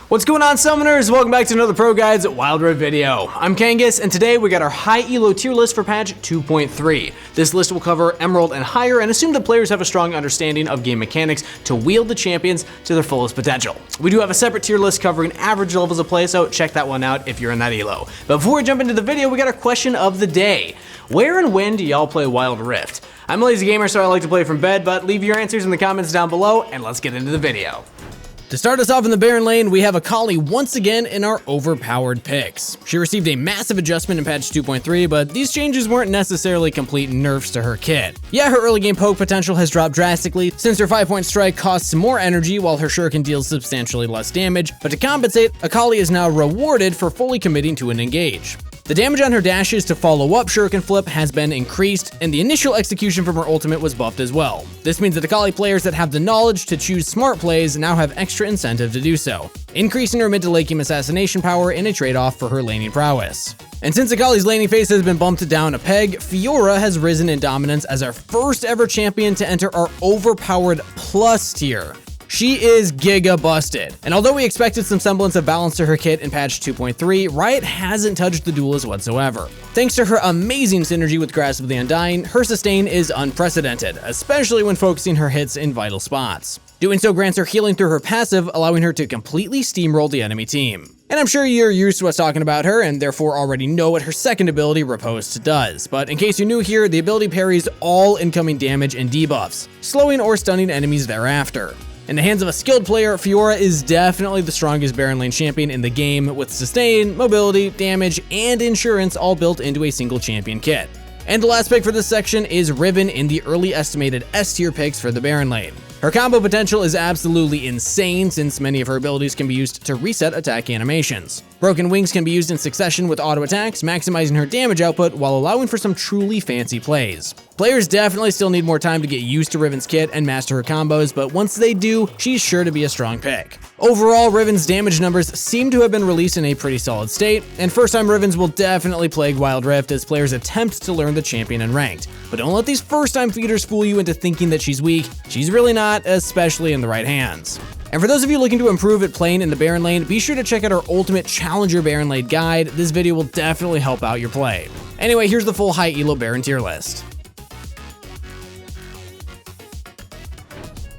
What's going on, summoners? Welcome back to another ProGuides Wild Rift video. I'm Kangas, and today we got our high ELO tier list for patch 2.3. This list will cover Emerald and higher and assume that players have a strong understanding of game mechanics to wield the champions to their fullest potential. We do have a separate tier list covering average levels of play, so check that one out if you're in that ELO. But before we jump into the video, we got our question of the day. Where and when do y'all play Wild Rift? I'm a lazy gamer, so I like to play from bed, but leave your answers in the comments down below, and let's get into the video. To start us off in the Baron lane, we have Akali once again in our overpowered picks. She received a massive adjustment in patch 2.3, but these changes weren't necessarily complete nerfs to her kit. Yeah, her early game poke potential has dropped drastically, since her 5-point strike costs more energy while her shuriken deals substantially less damage, but to compensate, Akali is now rewarded for fully committing to an engage. The damage on her dashes to follow up shuriken flip has been increased, and the initial execution from her ultimate was buffed as well. This means that Akali players that have the knowledge to choose smart plays now have extra incentive to do so, increasing her mid to late game assassination power in a trade-off for her laning prowess. And since Akali's laning phase has been bumped down a peg, Fiora has risen in dominance as our first ever champion to enter our overpowered plus tier. She is giga busted, and although we expected some semblance of balance to her kit in patch 2.3, Riot hasn't touched the duelist whatsoever. Thanks to her amazing synergy with Grasp of the Undying, her sustain is unprecedented, especially when focusing her hits in vital spots. Doing so grants her healing through her passive, allowing her to completely steamroll the enemy team. And I'm sure you're used to us talking about her and therefore already know what her second ability, Riposte, does. But in case you're new here, the ability parries all incoming damage and debuffs, slowing or stunning enemies thereafter. In the hands of a skilled player, Fiora is definitely the strongest Baron lane champion in the game, with sustain, mobility, damage, and insurance all built into a single champion kit. And the last pick for this section is Riven in the early estimated S tier picks for the Baron lane. Her combo potential is absolutely insane, since many of her abilities can be used to reset attack animations. Broken Wings can be used in succession with auto attacks, maximizing her damage output while allowing for some truly fancy plays. Players definitely still need more time to get used to Riven's kit and master her combos, but once they do, she's sure to be a strong pick. Overall, Riven's damage numbers seem to have been released in a pretty solid state, and first-time Rivens will definitely plague Wild Rift as players attempt to learn the champion in ranked. But don't let these first-time feeders fool you into thinking that she's weak. She's really not, especially in the right hands. And for those of you looking to improve at playing in the Baron lane, be sure to check out our Ultimate Challenger Baron lane guide. This video will definitely help out your play. Anyway, here's the full high ELO Baron tier list.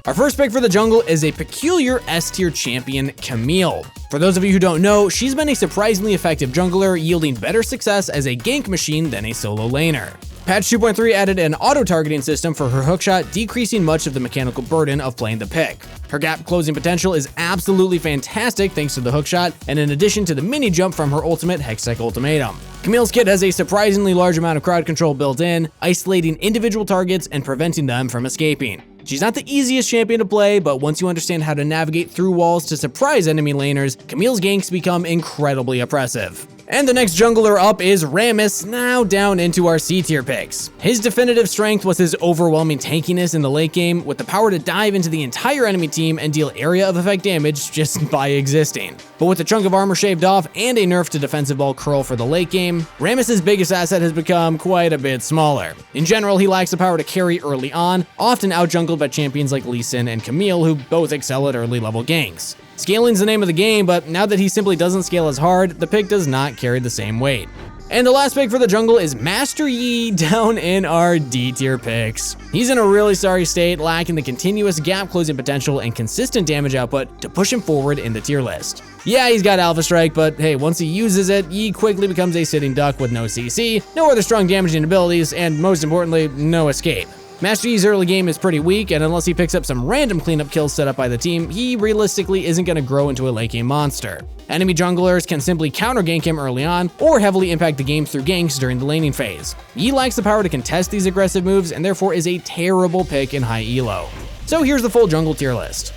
Our first pick for the jungle is a peculiar S-tier champion, Camille. For those of you who don't know, she's been a surprisingly effective jungler, yielding better success as a gank machine than a solo laner. Patch 2.3 added an auto-targeting system for her hookshot, decreasing much of the mechanical burden of playing the pick. Her gap closing potential is absolutely fantastic thanks to the hookshot, and in addition to the mini jump from her ultimate Hextech Ultimatum. Camille's kit has a surprisingly large amount of crowd control built in, isolating individual targets and preventing them from escaping. She's not the easiest champion to play, but once you understand how to navigate through walls to surprise enemy laners, Camille's ganks become incredibly oppressive. And the next jungler up is Rammus, now down into our C tier picks. His definitive strength was his overwhelming tankiness in the late game, with the power to dive into the entire enemy team and deal area of effect damage just by existing. But with a chunk of armor shaved off and a nerf to defensive ball curl for the late game, Rammus' biggest asset has become quite a bit smaller. In general, he lacks the power to carry early on, often outjungled by champions like Lee Sin and Camille, who both excel at early level ganks. Scaling's the name of the game, but now that he simply doesn't scale as hard, the pick does not carry the same weight. And the last pick for the jungle is Master Yi down in our D tier picks. He's in a really sorry state, lacking the continuous gap closing potential and consistent damage output to push him forward in the tier list. Yeah, he's got Alpha Strike, but hey, once he uses it, Yi quickly becomes a sitting duck with no CC, no other strong damaging abilities, and most importantly, no escape. Master Yi's early game is pretty weak, and unless he picks up some random cleanup kills set up by the team, he realistically isn't going to grow into a late game monster. Enemy junglers can simply counter gank him early on, or heavily impact the game through ganks during the laning phase. Yi lacks the power to contest these aggressive moves, and therefore is a terrible pick in high ELO. So here's the full jungle tier list.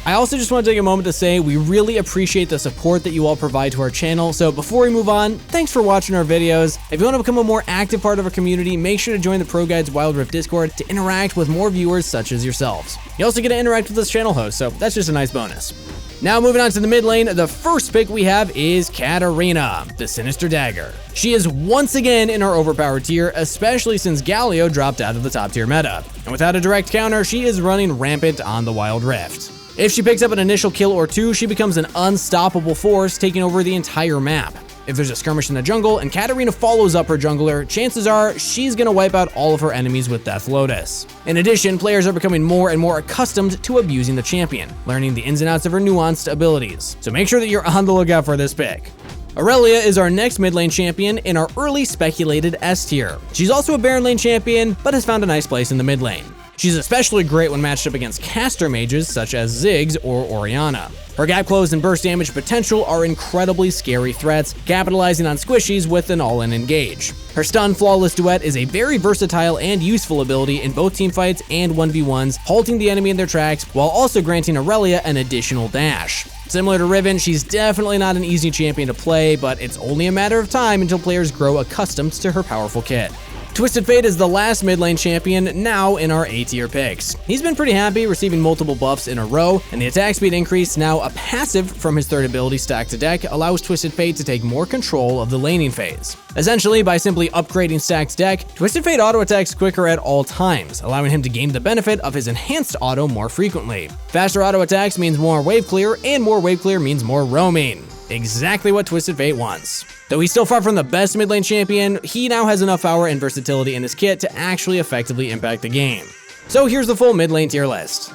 I also just want to take a moment to say we really appreciate the support that you all provide to our channel. So before we move on, thanks for watching our videos. If you want to become a more active part of our community, make sure to join the ProGuides Wild Rift Discord to interact with more viewers such as yourselves. You also get to interact with this channel host, so that's just a nice bonus. Now moving on to the mid lane, the first pick we have is Katarina, the Sinister Dagger. She is once again in our overpowered tier, especially since Galio dropped out of the top tier meta. And without a direct counter, she is running rampant on the Wild Rift. If she picks up an initial kill or two, she becomes an unstoppable force, taking over the entire map. If there's a skirmish in the jungle and Katarina follows up her jungler, chances are she's gonna wipe out all of her enemies with Death Lotus. In addition, players are becoming more and more accustomed to abusing the champion, learning the ins and outs of her nuanced abilities. So make sure that you're on the lookout for this pick. Aurelia is our next mid lane champion in our early speculated S tier. She's also a Baron lane champion, but has found a nice place in the mid lane. She's especially great when matched up against caster mages such as Ziggs or Orianna. Her gap close and burst damage potential are incredibly scary threats, capitalizing on squishies with an all-in engage. Her stun flawless duet is a very versatile and useful ability in both teamfights and 1v1s, halting the enemy in their tracks while also granting Aurelia an additional dash. Similar to Riven, she's definitely not an easy champion to play, but it's only a matter of time until players grow accustomed to her powerful kit. Twisted Fate is the last mid lane champion now in our A tier picks. He's been pretty happy receiving multiple buffs in a row, and the attack speed increase, now a passive from his third ability Stack to Deck, allows Twisted Fate to take more control of the laning phase. Essentially, by simply upgrading Stack to Deck, Twisted Fate auto attacks quicker at all times, allowing him to gain the benefit of his enhanced auto more frequently. Faster auto attacks means more wave clear, and more wave clear means more roaming. Exactly what Twisted Fate wants. Though he's still far from the best mid lane champion, he now has enough power and versatility in his kit to actually effectively impact the game. So here's the full mid lane tier list.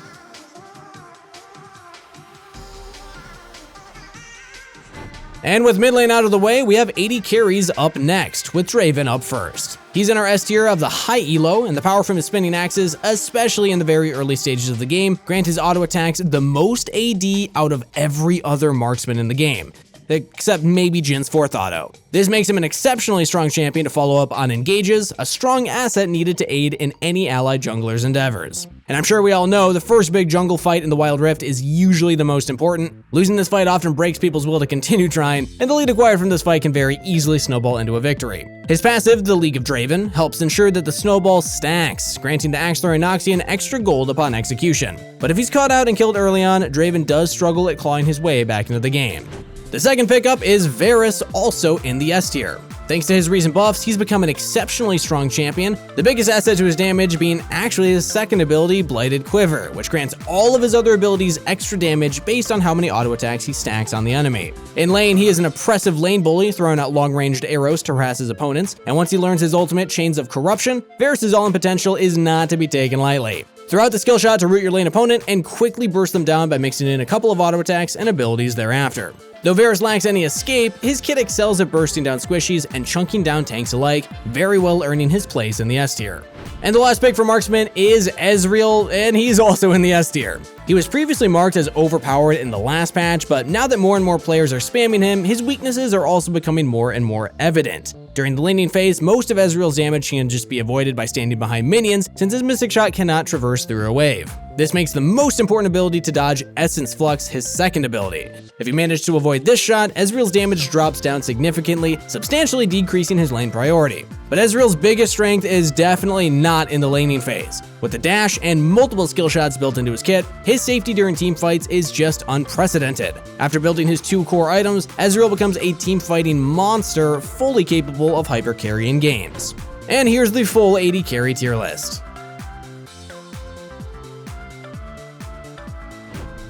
And with mid lane out of the way, we have 80 carries up next, with Draven up first. He's in our S tier of the high elo, and the power from his spinning axes, especially in the very early stages of the game, grant his auto attacks the most AD out of every other marksman in the game, except maybe Jin's fourth auto. This makes him an exceptionally strong champion to follow up on engages, a strong asset needed to aid in any allied jungler's endeavors. And I'm sure we all know the first big jungle fight in the Wild Rift is usually the most important. Losing this fight often breaks people's will to continue trying, and the lead acquired from this fight can very easily snowball into a victory. His passive, the League of Draven, helps ensure that the snowball stacks, granting the Axler and Noxian extra gold upon execution. But if he's caught out and killed early on, Draven does struggle at clawing his way back into the game. The second pickup is Varus, also in the S tier. Thanks to his recent buffs, he's become an exceptionally strong champion, the biggest asset to his damage being actually his second ability, Blighted Quiver, which grants all of his other abilities extra damage based on how many auto attacks he stacks on the enemy. In lane, he is an oppressive lane bully, throwing out long-ranged arrows to harass his opponents, and once he learns his ultimate, Chains of Corruption, Varus' all-in potential is not to be taken lightly. Throw out the skill shot to root your lane opponent and quickly burst them down by mixing in a couple of auto attacks and abilities thereafter. Though Varus lacks any escape, his kit excels at bursting down squishies and chunking down tanks alike, very well earning his place in the S tier. And the last pick for marksman is Ezreal, and he's also in the S tier. He was previously marked as overpowered in the last patch, but now that more and more players are spamming him, his weaknesses are also becoming more and more evident. During the laning phase, most of Ezreal's damage can just be avoided by standing behind minions, since his Mystic Shot cannot traverse through a wave. This makes the most important ability to dodge Essence Flux his second ability. If you manage to avoid this shot, Ezreal's damage drops down significantly, substantially decreasing his lane priority. But Ezreal's biggest strength is definitely not in the laning phase. With the dash and multiple skill shots built into his kit, his safety during team fights is just unprecedented. After building his two core items, Ezreal becomes a team fighting monster fully capable of hyper carrying games. And here's the full 80 carry tier list.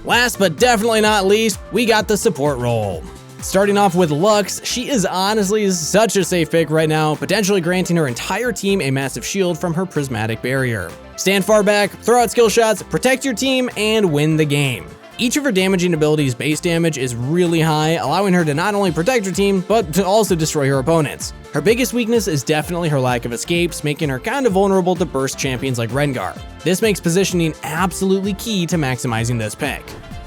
Last but definitely not least, we got the support role. Starting off with Lux, she is honestly such a safe pick right now, potentially granting her entire team a massive shield from her prismatic barrier. Stand far back, throw out skill shots, protect your team, and win the game. Each of her damaging abilities' base damage is really high, allowing her to not only protect her team, but to also destroy her opponents. Her biggest weakness is definitely her lack of escapes, making her kind of vulnerable to burst champions like Rengar. This makes positioning absolutely key to maximizing this pick.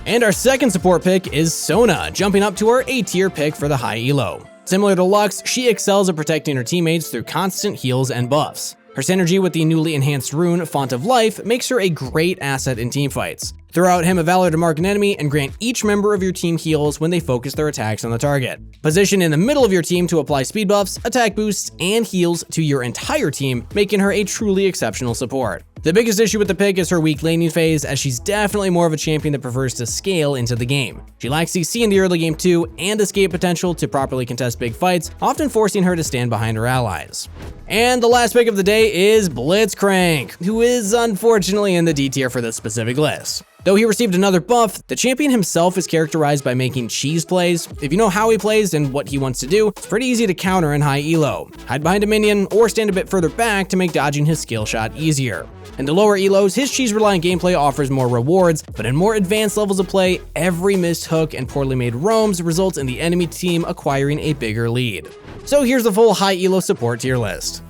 And our second support pick is Sona, jumping up to our A tier pick for the high elo. Similar to Lux, she excels at protecting her teammates through constant heals and buffs. Her synergy with the newly enhanced rune, Font of Life, makes her a great asset in teamfights. Throw out Hymn of Valor to mark an enemy and grant each member of your team heals when they focus their attacks on the target. Position in the middle of your team to apply speed buffs, attack boosts, and heals to your entire team, making her a truly exceptional support. The biggest issue with the pick is her weak laning phase, as she's definitely more of a champion that prefers to scale into the game. She lacks CC in the early game too, and escape potential to properly contest big fights, often forcing her to stand behind her allies. And the last pick of the day is Blitzcrank, who is unfortunately in the D tier for this specific list. Though he received another buff, the champion himself is characterized by making cheese plays. If you know how he plays and what he wants to do, it's pretty easy to counter in high elo. Hide behind a minion or stand a bit further back to make dodging his skill shot easier. In the lower elos, his cheese-reliant gameplay offers more rewards, but in more advanced levels of play, every missed hook and poorly made roams results in the enemy team acquiring a bigger lead. So here's the full high elo support tier list.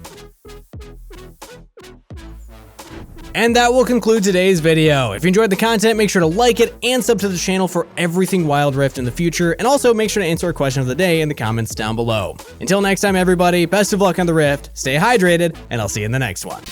And that will conclude today's video. If you enjoyed the content, make sure to like it and sub to the channel for everything Wild Rift in the future, and also make sure to answer a question of the day in the comments down below. Until next time, everybody, best of luck on the Rift, stay hydrated, and I'll see you in the next one.